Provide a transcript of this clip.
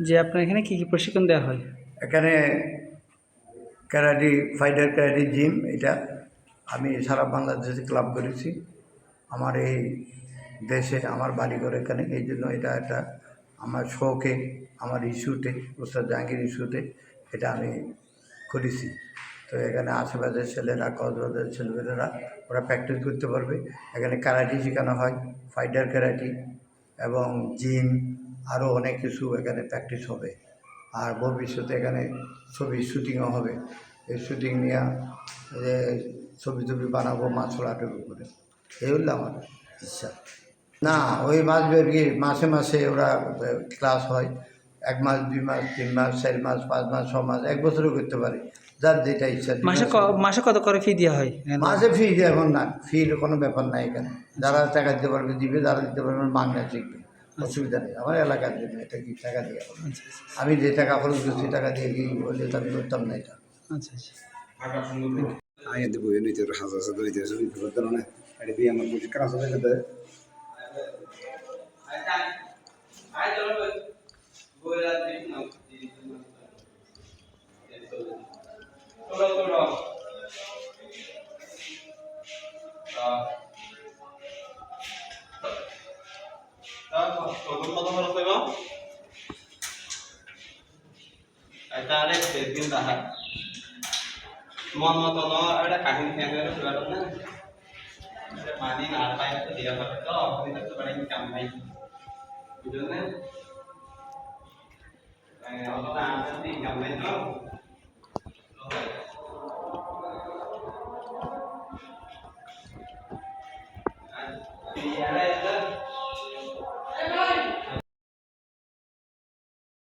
যে আপনার এখানে কি প্রশিক্ষণ দেওয়া হয়? এখানে ক্যারাটি, ফাইটার ক্যারাটি জিম। এটা আমি সারা বাংলাদেশে ক্লাব করেছি। আমার এই দেশে আমার বাড়িঘর এখানে, এই জন্য এটা একটা আমার শখে, আমার ইস্যুতে, ওস্তাদ জাহাঙ্গীর ইস্যুতে এটা আমি করেছি। তো এখানে আশেপাশের ছেলেরা, কক্সবাজারের ছেলেমেয়েরা ওরা প্র্যাকটিস করতে পারবে। এখানে ক্যারাটি শেখানো হয়, ফাইটার ক্যারাটি এবং জিম, আরও অনেক কিছু এখানে প্র্যাকটিস হবে। আর ভবিষ্যতে এখানে ছবির শুটিংও হবে। এই শুটিং নিয়ে যে ছবি টবি বানাবো মার্শাল আর্টের উপরে, এই হলো আমার ইচ্ছা। না, ওই মাসে মাসে ওরা ক্লাস হয়। 1 মাস, 2 মাস, 3 মাস, 4 মাস, 5 মাস, 6 মাস, 1 বছরও করতে পারে, যার যেটা ইচ্ছা। মাসে কত করে ফি দেওয়া হয়? মাসে ফি এখন না, ফির কোনো ব্যাপার নাই এখানে। যারা টাকা দিতে পারবে দিবে, যারা দিতে পারবে বাংলা শিখবে, অসুবিধা নেই। আমার এলাকার জন্য এটা কি টাকা দিয়ে হবে? আমি যে টাকা খরচ করছি টাকা দিয়ে কি বললে তো আমি করতাম না এটা। আচ্ছা আচ্ছা। আয় দেবো নিতে হাজার হাজার দিতে করতে না এটা দিয়ে আমার বুঝি কাজ হয়ে যেতে মন মতো একটা কাহিনী ফ্যানের না পানি না পাই তো দিয়া তো আমি তো পারি কাম নাই বুঝলেন।